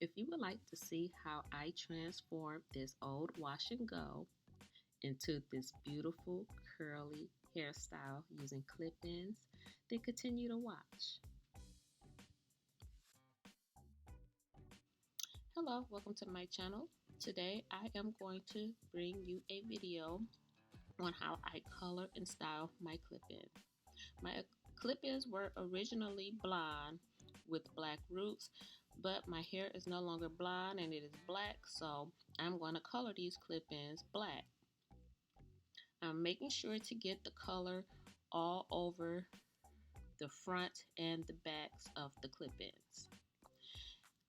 If you would like to see how I transformed this old wash and go into this beautiful curly hairstyle using clip-ins, then continue to watch. Hello, welcome to my channel. Today I am going to bring you a video on how I color and style my clip-ins. My clip-ins were originally blonde with black roots, but my hair is no longer blonde and it is black, so I'm going to color these clip-ins black. I'm making sure to get the color all over the front and the backs of the clip-ins.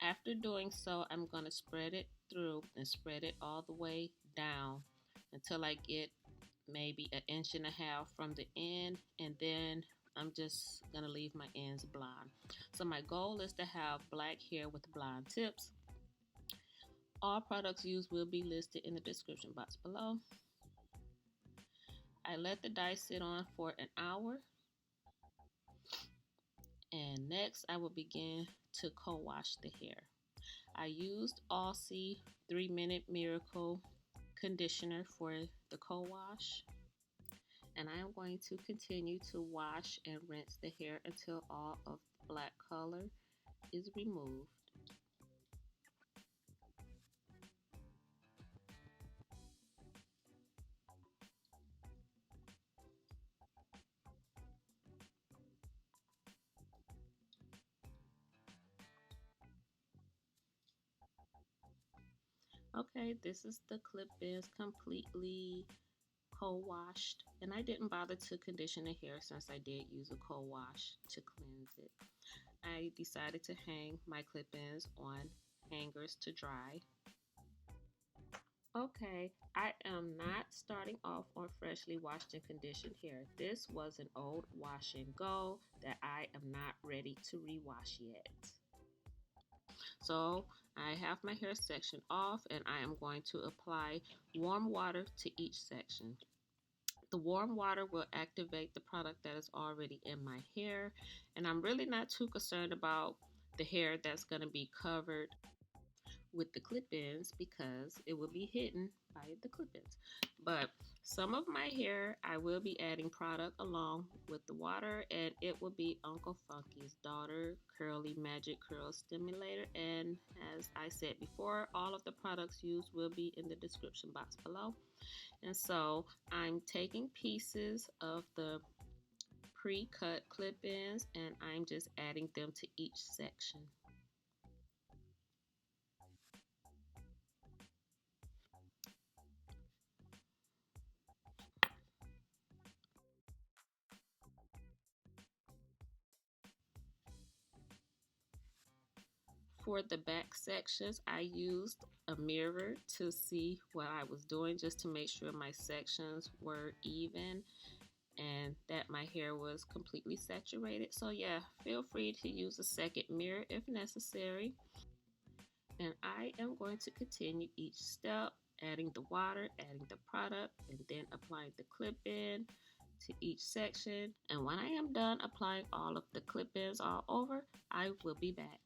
After doing so, I'm going to spread it through and spread it all the way down until I get maybe 1.5 inches from the end, and then I'm just gonna leave my ends blonde. So my goal is to have black hair with blonde tips. All products used will be listed in the description box below. I let the dye sit on for an hour, and next I will begin to co-wash the hair. I used Aussie 3-Minute Miracle conditioner for the co-wash, and I am going to continue to wash and rinse the hair until all of the black color is removed. Okay, this is the clip-ins completely co-washed, and I didn't bother to condition the hair since I did use a co-wash to cleanse it. I decided to hang my clip-ins on hangers to dry. Okay, I am not starting off on freshly washed and conditioned hair. This was an old wash and go that I am not ready to rewash yet. So I have my hair section off, and I am going to apply warm water to each section. The warm water will activate the product that is already in my hair, and I'm really not too concerned about the hair that's going to be covered with the clip-ins because it will be hidden by the clip-ins. But some of my hair I will be adding product along with the water, and it will be Uncle Funky's Daughter Curly Magic Curl Stimulator. And as I said before, all of the products used will be in the description box below. And so I'm taking pieces of the pre-cut clip-ins and I'm just adding them to each section. For the back sections, I used a mirror to see what I was doing, just to make sure my sections were even and that my hair was completely saturated. So yeah, feel free to use a second mirror if necessary. And I am going to continue each step, adding the water, adding the product, and then applying the clip-in to each section. And when I am done applying all of the clip-ins all over, I will be back.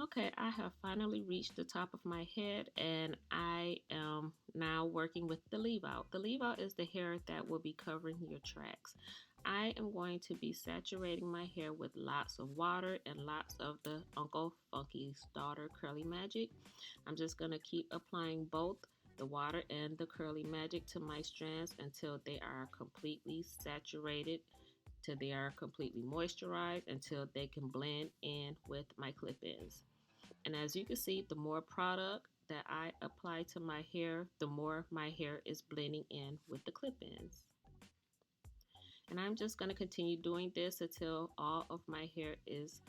Okay, I have finally reached the top of my head and I am now working with the leave out. The leave out is the hair that will be covering your tracks. I am going to be saturating my hair with lots of water and lots of the Uncle Funky's Daughter Curly Magic. I'm just going to keep applying both the water and the Curly Magic to my strands until they are completely saturated, till they are completely moisturized, until they can blend in with my clip-ins. And as you can see, the more product that I apply to my hair, the more my hair is blending in with the clip-ins. And I'm just going to continue doing this until all of my hair is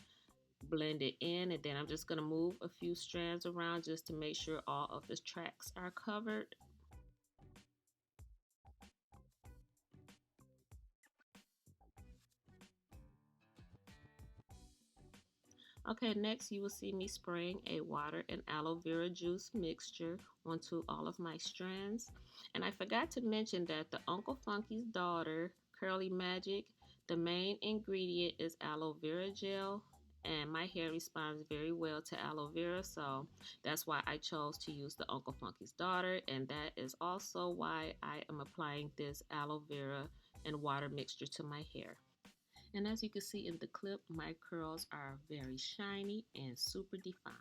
blended in, and then I'm just going to move a few strands around just to make sure all of the tracks are covered. Okay, next you will see me spraying a water and aloe vera juice mixture onto all of my strands. And I forgot to mention that the Uncle Funky's Daughter Curly Magic, the main ingredient is aloe vera gel, and my hair responds very well to aloe vera, so that's why I chose to use the Uncle Funky's Daughter, and that is also why I am applying this aloe vera and water mixture to my hair. And as you can see in the clip, my curls are very shiny and super defined.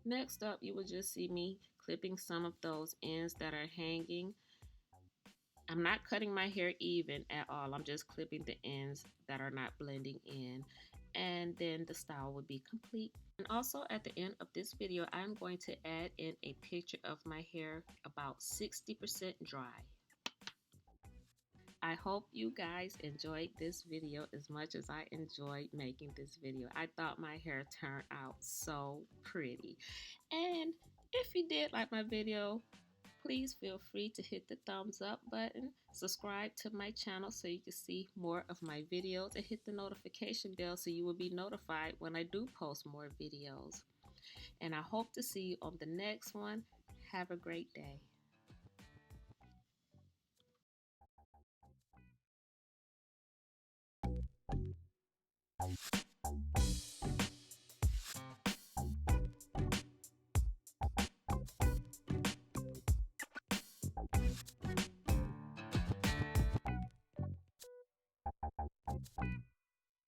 Next up, you will just see me clipping some of those ends that are hanging. I'm not cutting my hair even at all. I'm just clipping the ends that are not blending in. And then the style would be complete. And also at the end of this video, I'm going to add in a picture of my hair about 60% dry. I hope you guys enjoyed this video as much as I enjoyed making this video. I thought my hair turned out so pretty. And if you did like my video, please feel free to hit the thumbs up button, subscribe to my channel so you can see more of my videos, and hit the notification bell so you will be notified when I do post more videos. And I hope to see you on the next one. Have a great day.